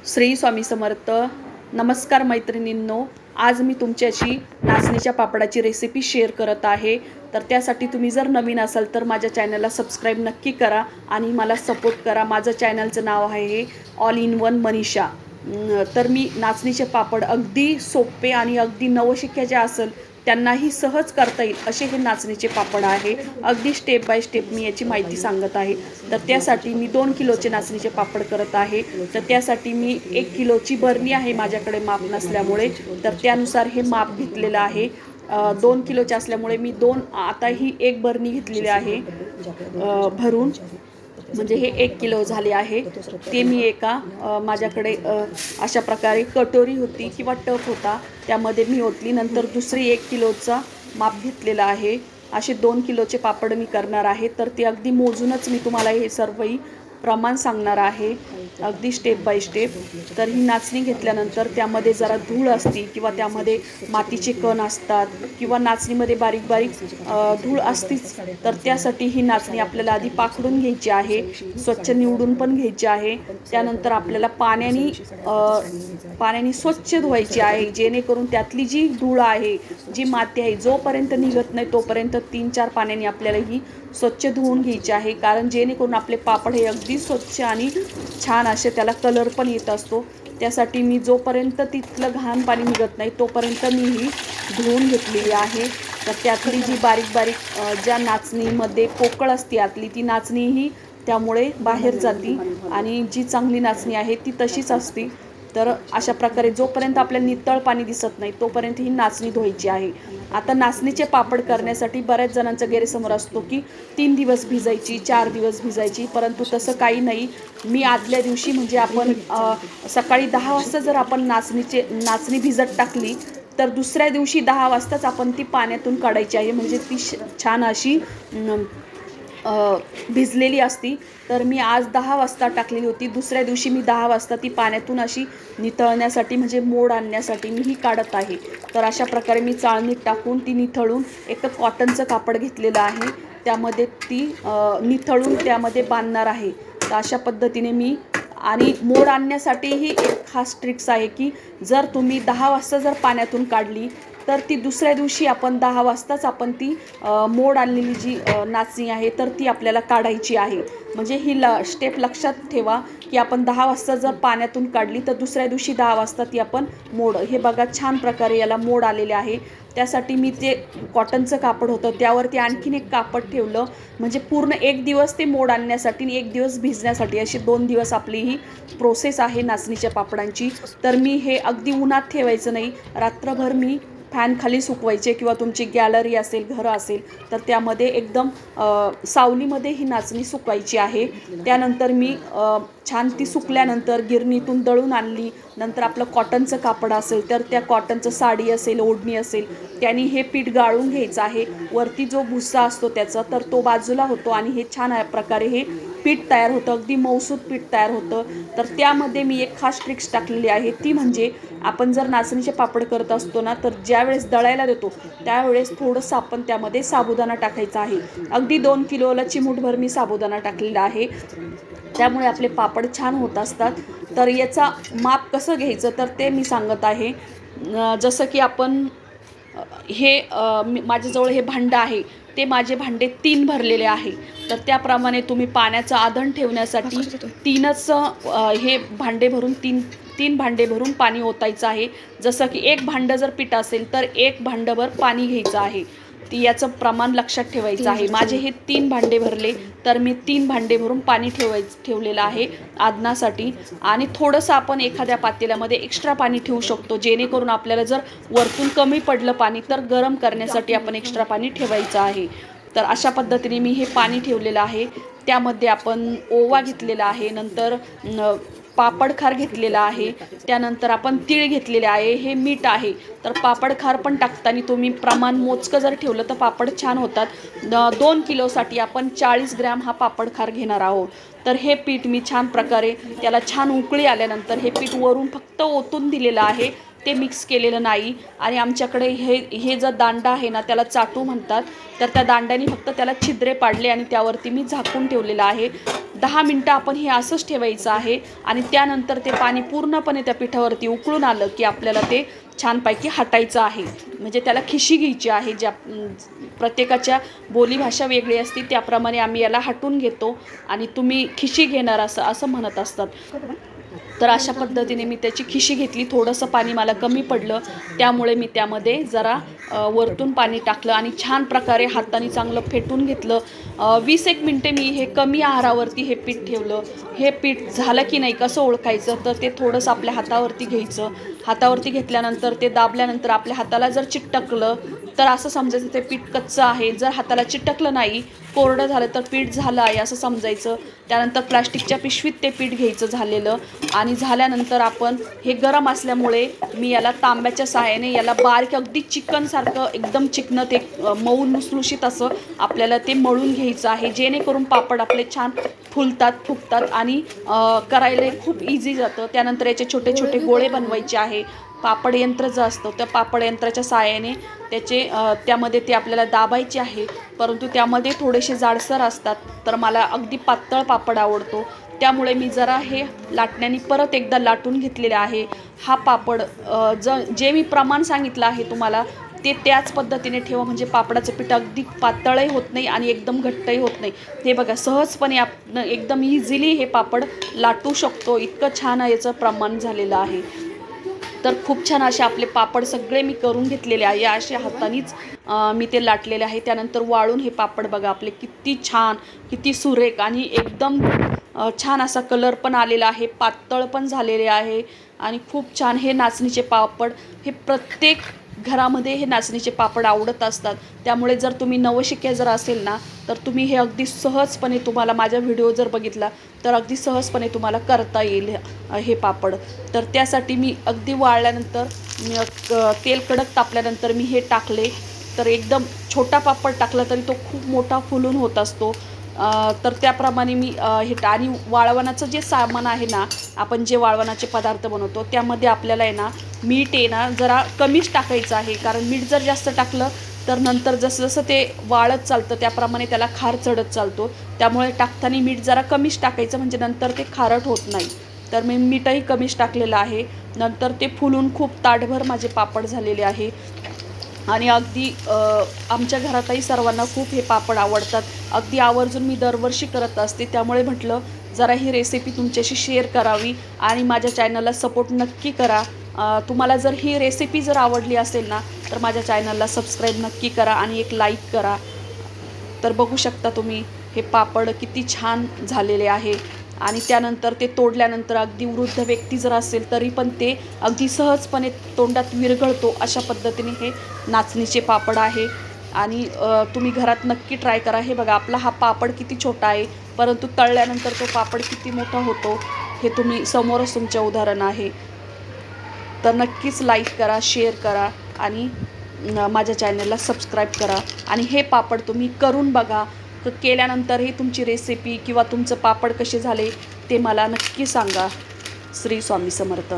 श्री स्वामी समर्थ. नमस्कार मैत्रिणींनो, आज मी तुमच्याशी नाचणीच्या पापडाची रेसिपी शेअर करत आहे. तर त्यासाठी तुम्ही जर नवीन असाल तर माझ्या चॅनलला सबस्क्राईब नक्की करा आणि मला सपोर्ट करा. माझं चॅनलचं नाव आहे ऑल इन वन मनीषा. तर मी नाचणीचे पापड अगदी सोपे आणि अगदी नवशिक्याचे असेल त्यांनाही सहज करता येईल असे हे नाचणीचे पापड आहे. अगदी स्टेप बाय स्टेप मी याची माहिती सांगत आहे. तर त्यासाठी मी 2 किलोचे नाचणीचे पापड करत आहे. तर त्यासाठी मी 1 किलोची बरणी आहे माझ्याकडे माप नसल्यामुळे, तर त्यानुसार हे माप घेतलेलं आहे. 2 किलोचे असल्यामुळे मी आता ही 1 बरणी घेतलेली आहे भरून, म्हणजे हे 1 किलो झाले आहे. ते मी एका माझ्याकडे अशा प्रकारे कटोरी होती किंवा टप होता त्यामध्ये मी ओतली. नंतर दुसरी 1 किलोचा माप घेतलेला आहे. असे 2 किलोचे पापड मी करणार आहे. तर ते अगदी मोजूनच मी तुम्हाला हे सर्वही प्रमाण सांगणार आहे, अगदी स्टेप बाय स्टेप. तर ही नाचणी घेतल्यानंतर त्यामध्ये जरा धूळ असते किंवा त्यामध्ये मातीचे कण असतात किंवा नाचणीमध्ये बारीक बारीक धूळ असतीच. तर त्यासाठी ही नाचणी आपल्याला आधी पाखडून घ्यायची आहे, स्वच्छ निवडून पण घ्यायची आहे. त्यानंतर आपल्याला पाण्याने स्वच्छ धुवायची आहे, जेणेकरून त्यातली जी धूळ आहे, जी माती आहे, जोपर्यंत निघत नाही तोपर्यंत 3-4 पाण्याने आपल्याला ही स्वच्छ धुवून घ्यायची आहे. कारण जेणेकरून आपले पापड हे अगदी स्वच्छ आणि छान असे त्याला कलर पण येत असतो. त्यासाठी मी जोपर्यंत तिथलं घाण पाणी निघत नाही तोपर्यंत मी ही धुवून घेतलेली आहे. तर त्यातली जी बारीक बारीक ज्या नाचणीमध्ये पोकळ असते आतली ती नाचणीही त्यामुळे बाहेर जाती आणि जी चांगली नाचणी आहे ती तशीच असते. तर अशा प्रकारे जोपर्यंत आपल्याला नितळ पाणी दिसत नाही तोपर्यंत ही नाचणी धुवायची आहे. आता नाचणीचे पापड करण्यासाठी बऱ्याच जणांचा गैरसमज असतो की 3 दिवस भिजायची, 4 दिवस भिजायची, परंतु तसं काही नाही. मी आदल्या दिवशी म्हणजे आपण सकाळी 10 वाजता जर आपण नाचणी भिजत टाकली तर दुसऱ्या दिवशी 10 वाजताच आपण ती पाण्यातून काढायची आहे, म्हणजे ती छान अशी भिजलेली असती. तर मी आज 10 वाजता टाकलेली होती. दुसऱ्या दिवशी मी 10 वाजता ती पाण्यातून अशी निथळण्यासाठी म्हणजे मोड आणण्यासाठी मी ही काढत आहे. तर अशा प्रकारे मी चाळणीत टाकून ती निथळून एक कॉटनचं कापड घेतलेलं आहे, त्यामध्ये ती निथळून त्यामध्ये बांधणार आहे. तर अशा पद्धतीने मी आणि मोड आणण्यासाठीही एक खास ट्रिक्स आहे की जर तुम्ही 10 वाजता जर पाण्यातून काढली तर ती दुसऱ्या दिवशी आपण 10 वाजताच आपण ती मोड आणलेली जी नाचणी आहे तर ती आपल्याला काढायची आहे. म्हणजे ही स्टेप लक्षात ठेवा की आपण 10 वाजता जर पाण्यातून काढली तर दुसऱ्या दिवशी 10 वाजता ती आपण मोड, हे बघा छान प्रकारे याला मोड आलेले आहे. त्यासाठी मी ते कॉटनचं कापड होतं त्यावरती आणखीन एक कापड ठेवलं, म्हणजे पूर्ण 1 दिवस ते मोड आणण्यासाठी आणि 1 दिवस भिजण्यासाठी अशी 2 दिवस आपली ही प्रोसेस आहे नाचणीच्या पापडांची. तर मी हे अगदी उन्हात ठेवायचं नाही, रात्रभर मी फॅन खाली सुकवायचे किंवा तुमची गॅलरी असेल, घर असेल तर त्यामध्ये एकदम सावलीमध्ये ही नाचणी सुकवायची आहे. त्यानंतर मी छान ती सुकल्यानंतर गिरणीतून दळून आणली. नंतर आपलं कॉटनचं कापड असेल तर त्या कॉटनचं साडी असेल, ओढणी असेल, त्याने हे पीठ गाळून घ्यायचं आहे. वरती जो भुस्सा असतो त्याचा तर तो बाजूला होतो आणि हे छान प्रकारे हे पीठ तयार होतं, अगदी मऊसूत पीठ तयार होतं. तर त्यामध्ये मी एक खास ट्रिक्स टाकलेली आहे, ती म्हणजे आपण जर नाचणीचे पापड करत असतो ना तर ज्यावेळेस दळायला देतो त्यावेळेस थोडंसं आपण त्यामध्ये साबुदाणा टाकायचा आहे. अगदी 2 किलोला चिमूटभर मी साबुदाणा टाकलेला आहे, त्यामुळे आपले पापड छान होत असतात. तर याचा माप कसं घ्यायचं तर ते मी सांगत आहे. जसं की आपण माझ्याजवळ हे भांडं आहे, ते माझे भांडे 3 भरलेले आहे. तर त्याप्रमाणे तुम्ही पाण्याचं आधण ठेवण्यासाठी 3च हे भांडे भरून 3 भांडे भरून पाणी ओतायचं आहे. जसं की 1 भांडं जर पीठ असेल तर 1 भांडंभर पाणी घ्यायचं आहे. ती याचं प्रमाण लक्षात ठेवायचं आहे. माझे हे 3 भांडे भरले तर मी 3 भांडे भरून पाणी ठेवलेलं आहे आधणासाठी. आणि थोडंसं आपण एखाद्या पातेल्यामध्ये एक्स्ट्रा पाणी ठेवू शकतो, जेणेकरून आपल्याला जर वरतून कमी पडलं पाणी तर गरम करण्यासाठी आपण एक्स्ट्रा पाणी ठेवायचं आहे. तर अशा पद्धतीने मी हे पाणी ठेवलेलं आहे. त्यामध्ये आपण ओवा घेतलेला आहे, नंतर पापडखार घेतलेला आहे, त्यानंतर आपण तीळ घेतलेले आहे, हे मीठ आहे. तर पापडखार पण टाकताना तुम्ही प्रमाण मोजकं जर ठेवलं तर पापड छान होतात. 2 किलोसाठी आपण 40 ग्रॅम हा पापडखार घेणार आहोत. तर हे पीठ मी छान प्रकारे त्याला छान उकळी आल्यानंतर हे पीठ वरून फक्त ओतून दिलेलं आहे, ते मिक्स केलेलं नाही. आणि आमच्याकडे हे जो दांडा आहे ना त्याला चाटू म्हणतात, तर त्या दांड्याने फक्त त्याला छिद्रे पाडले आणि त्यावरती मी झाकून ठेवलेलं आहे. 10 मिनटं आपण हे असंच ठेवायचं आहे आणि त्यानंतर ते पाणी पूर्णपणे त्या पिठावरती उकळून आलं की आपल्याला ते छानपैकी हटायचं आहे. म्हणजे त्याला खिशी घ्यायची आहे. ज्या प्रत्येकाच्या बोलीभाषा वेगळी असते त्याप्रमाणे आम्ही याला हटून घेतो आणि तुम्ही खिशी घेणार असं म्हणत असतात. तर अशा पद्धतीने मी त्याची खिशी घेतली. थोडंसं पाणी मला कमी पडलं त्यामुळे मी त्यामध्ये जरा वरतून पाणी टाकलं आणि छान प्रकारे हाताने चांगलं फेटून घेतलं. 20-1 मिनटे मी हे कमी आहारावरती हे पीठ ठेवलं. हे पीठ झालं की नाही कसं ओळखायचं, तर ते थोडंसं आपल्या हातावरती घ्यायचं. हातावरती घेतल्यानंतर ते दाबल्यानंतर आपल्या हाताला जर चिटकलं तर असं समजायचं ते पीठ कच्चं आहे. जर हाताला चिटकलं नाही, कोरडं झालं तर पीठ झालं आहे असं समजायचं. त्यानंतर प्लास्टिकच्या पिशवीत ते पीठ घ्यायचं झालेलं आणि झाल्यानंतर आपण हे गरम असल्यामुळे मी याला तांब्याच्या सहाय्याने याला बारीक अगदी चिकनसारखं एकदम चिकनं ते मऊ लुसलुशीत असं आपल्याला ते मळून घ्यायचं आहे, जेणेकरून पापड आपले छान फुलतात, फुगतात आणि करायला खूप इझी जातं. त्यानंतर याचे छोटे छोटे गोळे बनवायचे आहे. पापड यंत्र जे असतं त्या पापड यंत्राच्या सहाय्याने त्यामध्ये ते आपल्याला दाबायचे आहे, परंतु त्यामध्ये थोडेसे जाडसर असतात. तर मला अगदी पातळ पापड आवडतो त्यामुळे मी जरा हे लाटण्याने परत एकदा लाटून घेतलेले आहे. हा पापड जे मी प्रमाण सांगितलं आहे तुम्हाला ते त्याच पद्धतीने ठेवा, म्हणजे पापडाचं पीठ अगदी पातळही होत नाही आणि एकदम घट्टही होत नाही. हे बघा सहजपणे आपण एकदम इझिली हे पापड लाटू शकतो, इतकं छान याचं प्रमाण झालेलं आहे. तर खूप छान असे आपले पापड सगळे मी करून घेतलेले आहे. अशा हातानेच मी ते लाटलेले आहे. त्यानंतर वाळून हे पापड बघा आपले किती छान, किती सुरेख आणि एकदम छान असा कलर पण आलेला आहे, पातळ पण झालेले आहे आणि खूप छान. हे नाचणीचे पापड हे प्रत्येक घरामध्ये हे नाचणीचे पापड आवडत असतात. त्यामुळे जर तुम्ही नवशिक्या जर असेल ना तर तुम्ही हे अगदी सहजपणे, तुम्हाला माझा व्हिडिओ जर बघितला तर अगदी सहजपणे तुम्हाला करता येईल हे पापड. तर त्यासाठी मी अगदी वाळल्यानंतर तेल कडक तापल्यानंतर मी हे टाकले. तर एकदम छोटा पापड टाकला तरी तो खूप मोठा फुलून होत असतो. तर त्याप्रमाणे मी आणि वाळवणाचं जे सामान आहे ना, आपण जे वाळवणाचे पदार्थ बनवतो त्यामध्ये आपल्याला आहे ना मीठ आहे ना जरा कमीच टाकायचं आहे, कारण मीठ जर जास्त टाकलं तर नंतर जसं जसं ते वाळत चालतं त्याप्रमाणे त्याला खार चढत चालतो. त्यामुळे टाकताना मीठ जरा कमीच टाकायचं, म्हणजे नंतर ते खारट होत नाही. तर मी मीठही कमीच टाकलेलं आहे. नंतर ते फुलून खूप ताटभर माझे पापड झालेले आहे आणि अगदी आमच्या घरातही सर्वांना खूप हे पापड आवडतात. अगदी आवर्जून मी दरवर्षी करत असते, त्यामुळे म्हटलं जरा ही रेसिपी तुमच्याशी शेअर करावी आणि माझ्या चॅनलला सपोर्ट नक्की करा. तुम्हाला जर ही रेसिपी जर आवडली असेल ना तर माझ्या चॅनलला सबस्क्राईब नक्की करा आणि एक लाईक करा. तर बघू शकता तुम्ही हे पापड किती छान झालेले आहे आणि त्यानंतर ते तोडल्यानंतर अगदी वृद्ध व्यक्ती जर असेल तरी पण ते अगदी सहजपणे तोंडात विरघळतो, अशा पद्धतीने हे नाचणीचे पापड आहे आणि तुम्ही घरात नक्की ट्राय करा. हे बघा आपला हा पापड किती छोटा आहे, परंतु तळल्यानंतर तो पापड किती मोठा होतो हे तुम्ही समोरच तुमच्या उदाहरण आहे. तर नक्कीच लाईक करा, शेअर करा आणि माझ्या चॅनलला सबस्क्राईब करा आणि हे पापड तुम्ही करून बघा. केल्यानंतरही तुमची रेसिपी किंवा तुमचं पापड कसे झाले ते मला नक्की सांगा. श्री स्वामी समर्थ.